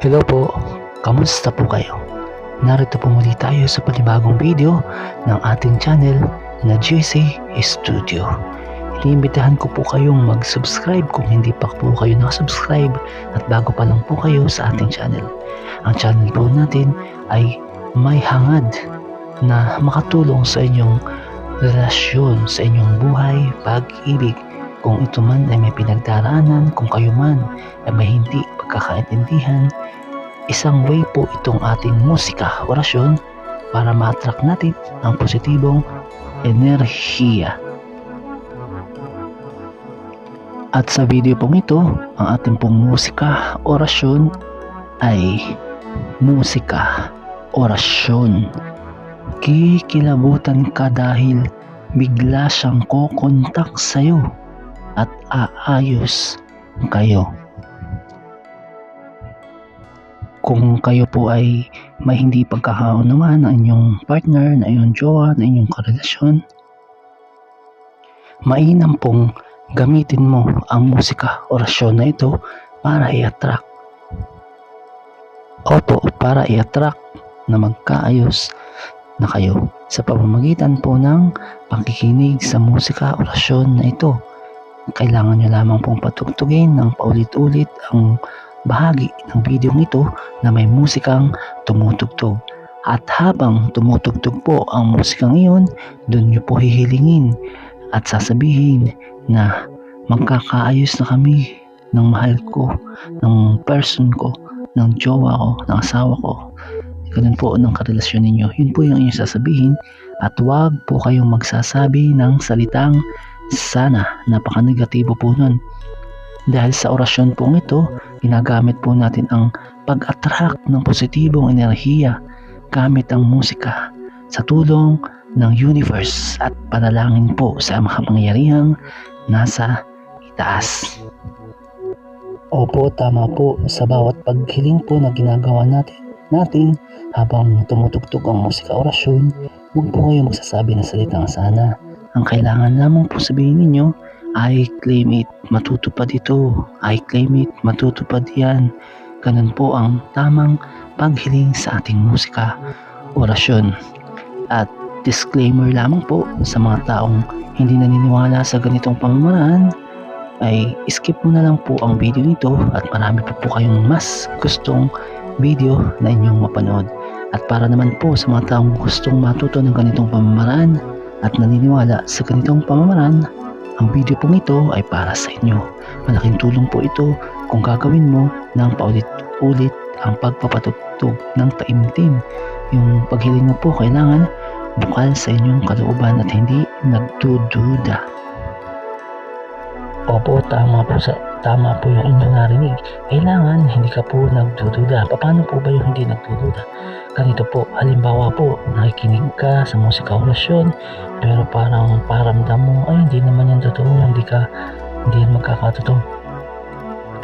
Hello po, kamusta po kayo? Narito po muli tayo sa panibagong video ng ating channel na JC Studio. iimbitahan ko po kayong mag-subscribe kung hindi pa po kayo nakasubscribe at bago pa lang po kayo sa ating channel. Ang channel po natin ay may hangad na makatulong sa inyong relasyon, sa inyong buhay, pag-ibig. Kung ito man ay may pinagdaraanan, kung kayo man ay may hindi pagkakaintindihan, isang way po itong ating musika, orasyon, para ma-attract natin ang positibong enerhiya. At sa video pong ito, ang ating pong musika, orasyon ay musika, orasyon. Kikilabutan ka dahil bigla siyang kokontak sa'yo at aayos kayo. Kung kayo po ay may hindi pagkakaunawaan ng inyong partner, na inyong jowa, na inyong karelasyon, mainam pong gamitin mo ang musika, orasyon na ito para i-attract. Opo, para i-attract na magkaayos na kayo sa pamamagitan po ng pakikinig sa musika, orasyon na ito. Kailangan nyo lamang pong patugtugin ng paulit-ulit ang bahagi ng video nito na may musikang tumutugtog. At habang tumutugtog po ang musikang iyon, doon nyo po hihilingin at sasabihin na magkakaayos na kami ng mahal ko, ng person ko, ng jowa ko, ng asawa ko. Ganun po ng karelasyon ninyo. Yun po yung inyong sasabihin at huwag po kayong magsasabi ng salitang sana. Napaka-negatibo po nun. Dahil sa orasyon pong ito, ginagamit po natin ang pag-attract ng positibong enerhiya gamit ang musika sa tulong ng universe at panalangin po sa makapangyarihang nasa itaas. Opo, tama po. Sa bawat paghiling po na ginagawa natin habang tumutugtog ang musika, orasyon, huwag po kayo magsasabi ng salitang sana. Ang kailangan lamang po sabihin ninyo, I claim it, matutupad ito. I claim it, matutupad yan. Ganun po ang tamang paghiling sa ating musika, orasyon. At disclaimer lamang po sa mga taong hindi naniniwala sa ganitong pamamaraan, ay skip mo na lang po ang video nito at marami pa po kayong mas gustong video na inyong mapanood. At para naman po sa mga taong gustong matuto ng ganitong pamamaraan at naniniwala sa ganitong pamamaraan, ang video pong ito ay para sa inyo. Malaking tulong po ito kung gagawin mo ng paulit-ulit ang pagpapatugtog ng taimtim. Yung paghiling mo po kailangan bukal sa inyong kalooban at hindi nagdududa. Opo, tama po yung inyong narinig. Kailangan hindi ka po nagdududa. Paano po ba yung hindi nagdududa? Ganito po, halimbawa po, nakikinig ka sa musika, orasyon, pero parang paramdam mo, ay hindi naman yan totoo, hindi yan magkakatotoo.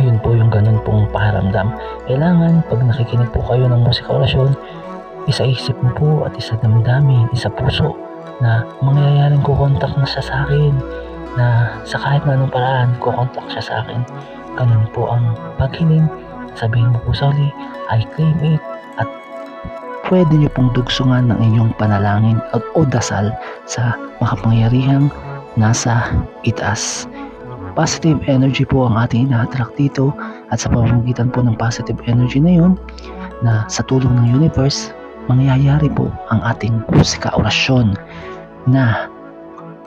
Yun po yung ganun pong paramdam. Kailangan pag nakikinig po kayo ng musika, orasyon, isa-isip mo po at isa-damdamin, isa-puso na mangyayaring kukontak na siya sa akin, na sa kahit na anong paraan kukontak siya sa akin. Ganun po ang paghiling. Sabihin mo po sa uli, I claim it. At pwede nyo pong dugsungan ng inyong panalangin o dasal sa makapangyarihang nasa itaas. Positive energy po ang ating ina-attract dito, at sa pamamagitan po ng positive energy na yun, na sa tulong ng universe, mangyayari po ang ating musika, orasyon na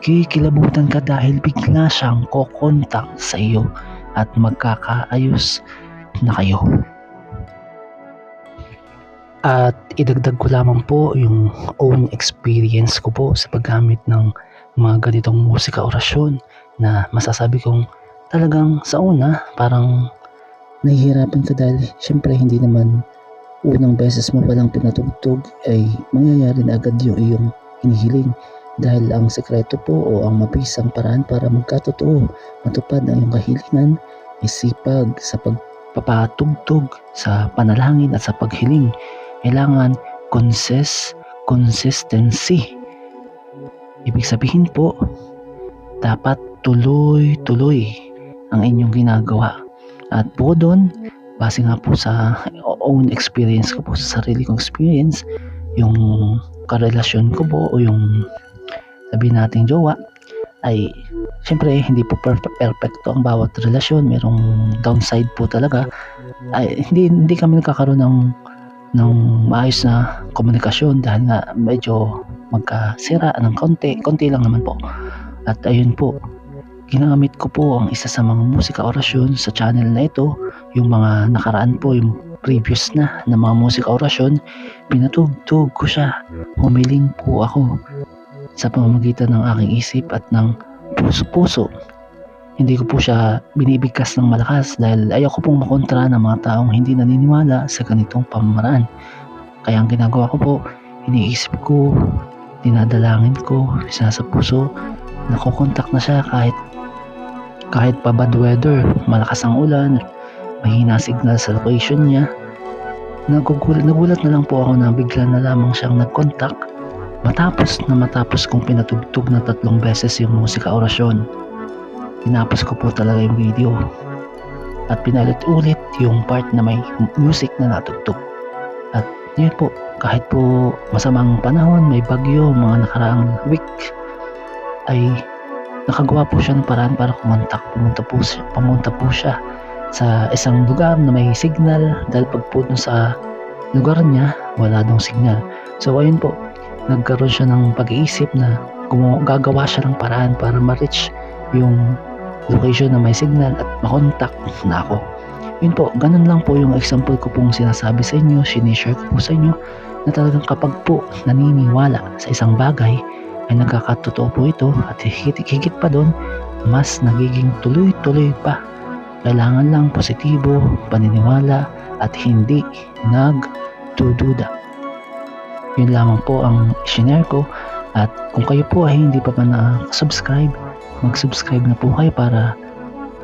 kikilabutan ka dahil bigla siyang kokontak sa iyo at magkakaayos na kayo. At idagdag ko lamang po yung own experience ko po sa paggamit ng mga ganitong musika, orasyon, na masasabi kong talagang sa una parang nahihirapan ka dahil syempre hindi naman unang beses mo palang pinatugtog ay mangyayari na agad yung iyong hinihiling. Dahil ang sekreto po o ang mabisang paraan para magkatotoo, matupad ang iyong kahilingan ay sipag sa pagpapatugtog, sa panalangin at sa paghiling. Kailangan consistency. Ibig sabihin po, dapat tuloy-tuloy ang inyong ginagawa. At po doon, base nga po sa own experience ko po, sa sarili kong experience, yung karelasyon ko po o yung sabihin natin jowa, ay syempre hindi po perfecto ang bawat relasyon, merong downside po talaga. Ay hindi kami nagkakaroon ng maayos na komunikasyon dahil nga medyo magkasira ng konti lang naman po. At ayun po, ginamit ko po ang isa sa mga musika orasyon sa channel na ito, yung mga nakaraan po, yung previous na mga musika orasyon, pinatugtog ko siya, humiling po ako sa pamamagitan ng aking isip at ng puso-puso. Hindi ko po siya binibigkas ng malakas dahil ayaw ko pong makontra ng mga taong hindi naniniwala sa ganitong pamamaraan. Kaya ang ginagawa ko po, iniisip ko, dinadalangin ko, isa sa puso, nakokontak na siya kahit pa bad weather, malakas ang ulan, mahina signal sa location niya. Nagulat na lang po ako na bigla na lamang siyang nag-contact matapos kong pinatugtog na 3 beses yung musika orasyon. Tinapos ko po talaga yung video at pinalit-ulit yung part na may music na natugtog. At yun po, kahit po masamang panahon, may bagyo, mga nakaraang week, ay nakagawa po siya ng paraan para kumontak. Pumunta po siya sa isang lugar na may signal dahil pag po sa lugar niya, wala dong signal. So ayun po, nagkaroon siya ng pag-iisip na gagawa siya ng paraan para ma-reach yung location na may signal at makontak na ako. Yun po, ganun lang po yung example ko pong sinasabi sa inyo, sinishare ko po sa inyo na talagang kapag po naniniwala sa isang bagay ay nagkakatotoo po ito at higit pa doon, mas nagiging tuloy-tuloy pa. Kailangan lang positibo, paniniwala at hindi nagdududa. Yun lamang po ang share ko at kung kayo po ay hindi pa na-subscribe, mag-subscribe na po kayo para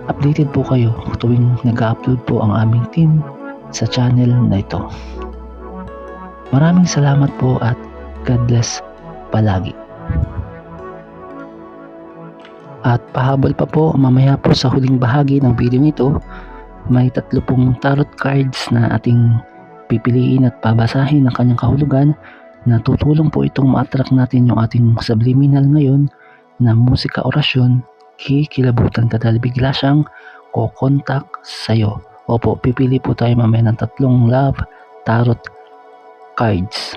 updated po kayo tuwing nag-upload po ang aming team sa channel na ito. Maraming salamat po at God bless palagi. At pahabol pa po, mamaya po sa huling bahagi ng video nito, may 30 tarot cards na ating pipiliin at babasahin ang kanyang kahulugan na tutulong po itong ma-attract natin yung ating subliminal ngayon na musika orasyon. Kikilabutan ka dahil bigla siyang kukontak sa'yo. Opo, pipili po tayo mamaya ng 3 love tarot cards.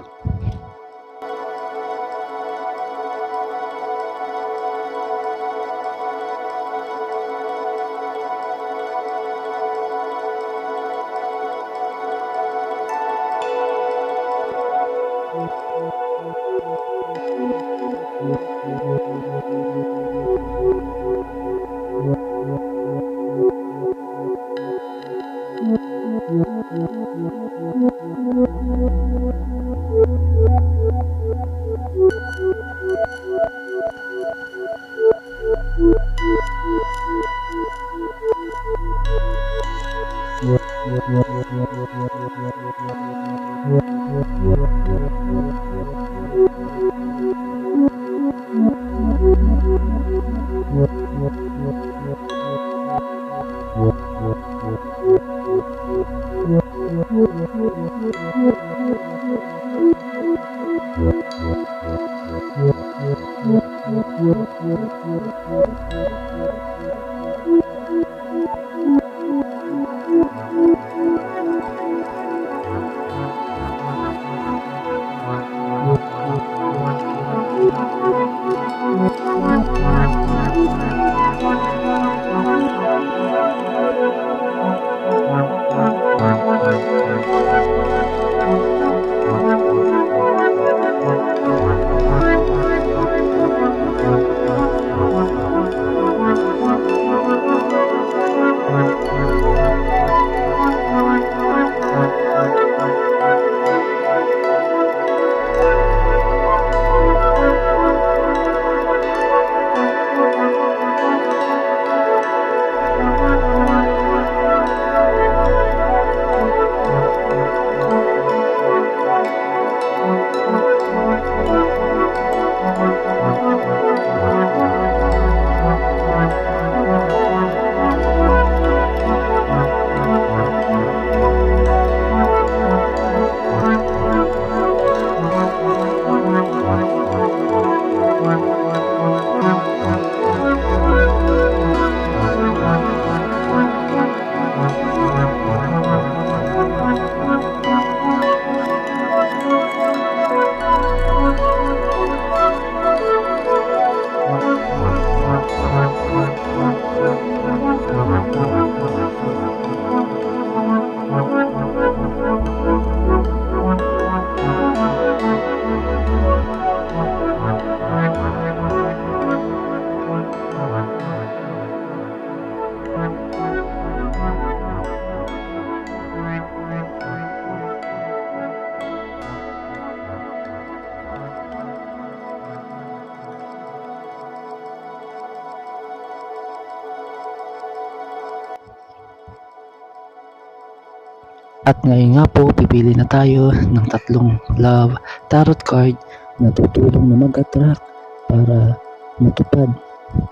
At ngayon nga po, pipili na tayo ng tatlong love tarot card na tutulong na mag-attract para matupad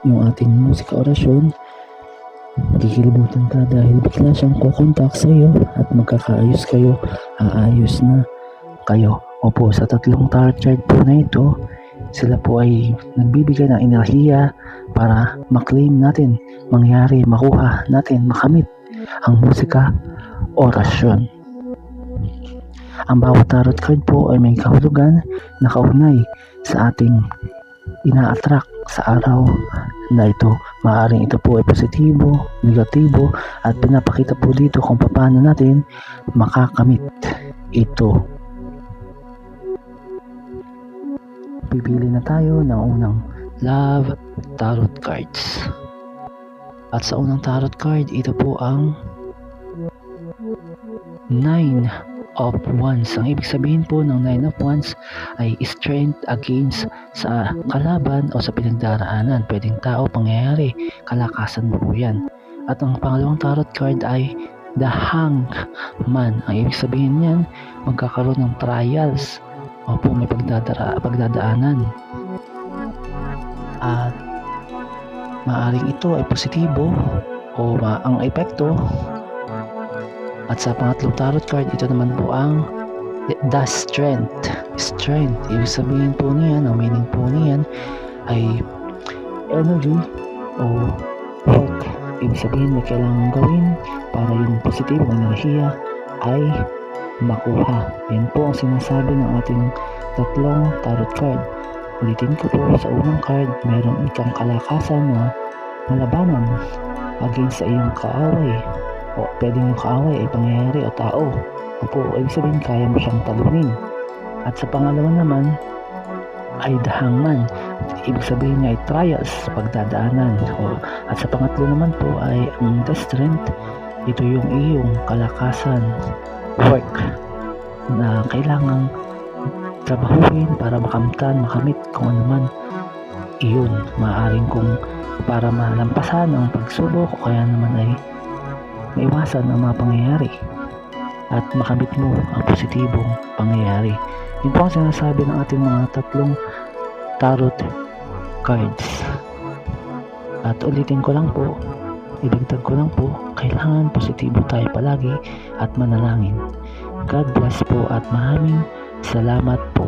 yung ating musika orasyon. Makikilibutan ka dahil bigla siyang kukontak sa iyo at magkakaayos kayo, aayos na kayo. Opo, sa tatlong tarot card po na ito, sila po ay nagbibigay ng enerhiya para maklaim natin, mangyari, makuha natin, makamit ang musika orasyon. Ang bawat tarot card po ay may kahulugan na kaugnay sa ating ina-attract sa araw na ito. Maaaring ito po ay positibo, negatibo, at pinapakita po dito kung paano natin makakamit ito. Pipili na tayo ng unang love tarot cards. At sa unang tarot card, ito po ang 9 of Wands. Ang ibig sabihin po ng 9 of Wands ay strength against sa kalaban o sa pinagdaraanan. Pwedeng tao, pangyayari, kalakasan mo po yan. At ang pangalawang tarot card ay the Hangman. Ang ibig sabihin niyan, magkakaroon ng trials. Opo, may pagdadaanan. At maaring ito ay positibo o ang epekto. At sa pangatlong tarot card, ito naman po ang the Strength. Strength, ibig sabihin po niyan, ang meaning po niyan ay energy o work. Ibig sabihin na kailangan gawin para yung positibong enerhiya ay makuha. Yan po ang sinasabi ng ating tatlong tarot card. Ulitin ko po, sa unang card, meron ikang kalakasan na malabanan against sa iyong kaaway. O pwedeng yung kaaway ay pangyayari o tao. Opo, ibig sabihin kaya mo siyang talunin. At sa pangalawa naman ay the Hangman. Ibig sabihin niya ay trials, pagdadaanan. At sa pangatlo naman po ay ang the Strength. Ito yung iyong kalakasan, work na kailangang trabahuin para makamtan, makamit kung ano man iyon. Maaaring kung para malampasan ang pagsubok o kaya naman ay maiwasan ang mga pangyayari at makamit mo ang positibong pangyayari. Yun po ang sinasabi ng ating mga tatlong tarot cards. At ulitin ko lang po, idagdag ko lang po, kailangan positibo tayo palagi at manalangin. God bless po at maraming salamat po.